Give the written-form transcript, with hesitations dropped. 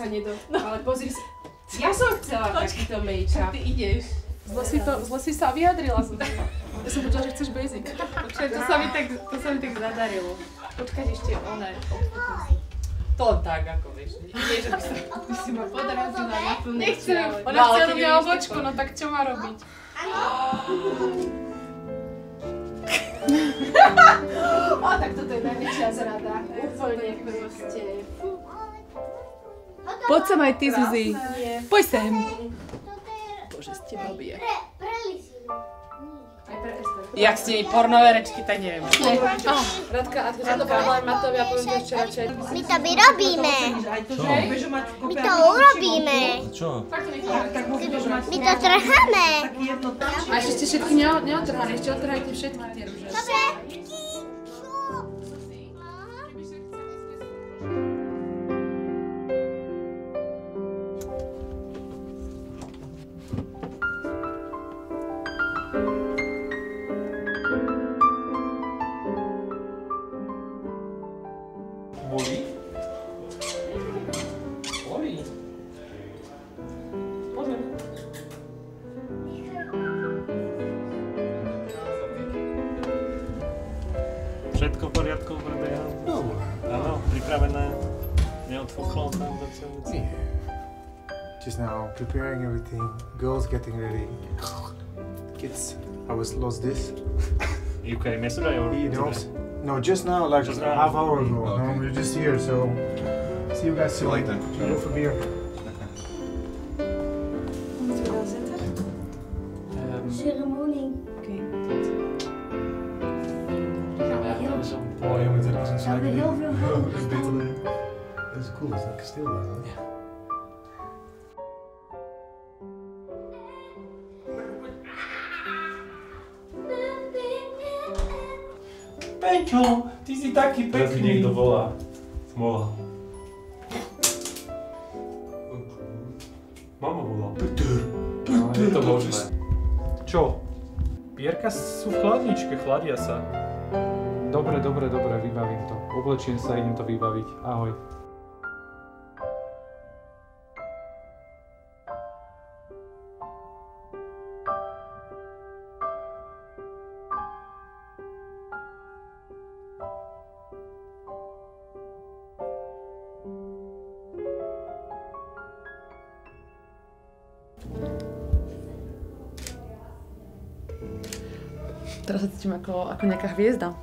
sa ale pozri sa. Ja som chcela takýto make-up. Ty ideš. Zle si sa vyjadrila som. Ja som počula, že chceš basic. Počkaj, to sa mi tak zadarilo. Počkaj ešte ona. To tak, ako vieš. Nie, že by si ma podrazila na plnú. Nechcem. Ona chce robiť obočku, no tak čo má robiť? O, tak toto je najväčšia zrada. Úplne proste. Poď sem aj ty, Zuzi. Poď sem. Bože, ste babie. Jak ste mi pornové rečky, tak neviem. Radka, a ty som to povedala aj Matovi a poviem to ešte radšej. My to vyrobíme. My to urobíme. Čo? My to trháme. A ešte ste všetky neotrhali, ešte otrhajte všetky tie rúže. Dobre. Bolí? Bolí. Poďme. Všetko v poriadku prebieha? Áno, pripravené. Neodfúklo tam za celú vec? Yeah. Just now preparing everything. Girls getting ready. Kids, I lost this. You came yesterday or No, today? no, just now, like Just now? half hour ago. Okay. No, we're just here, so see you guys soon. Later. Go for beer. Ceremonie. Oh, je moet er als een We hebben heel veel hoop. Dat is beter dan... Dat is cool, is dat kasteel daar? Ja. Peťo, ty si taký pekný. Teraz mi niekto volá. Smola. Mama volá. Peter. Je to možné. Čo? Pierka sú v chladničke, chladia sa. Dobre, vybavím to. Oblečiem sa, idem to vybaviť. Ahoj. Teraz sa cítim ako nejaká hviezda.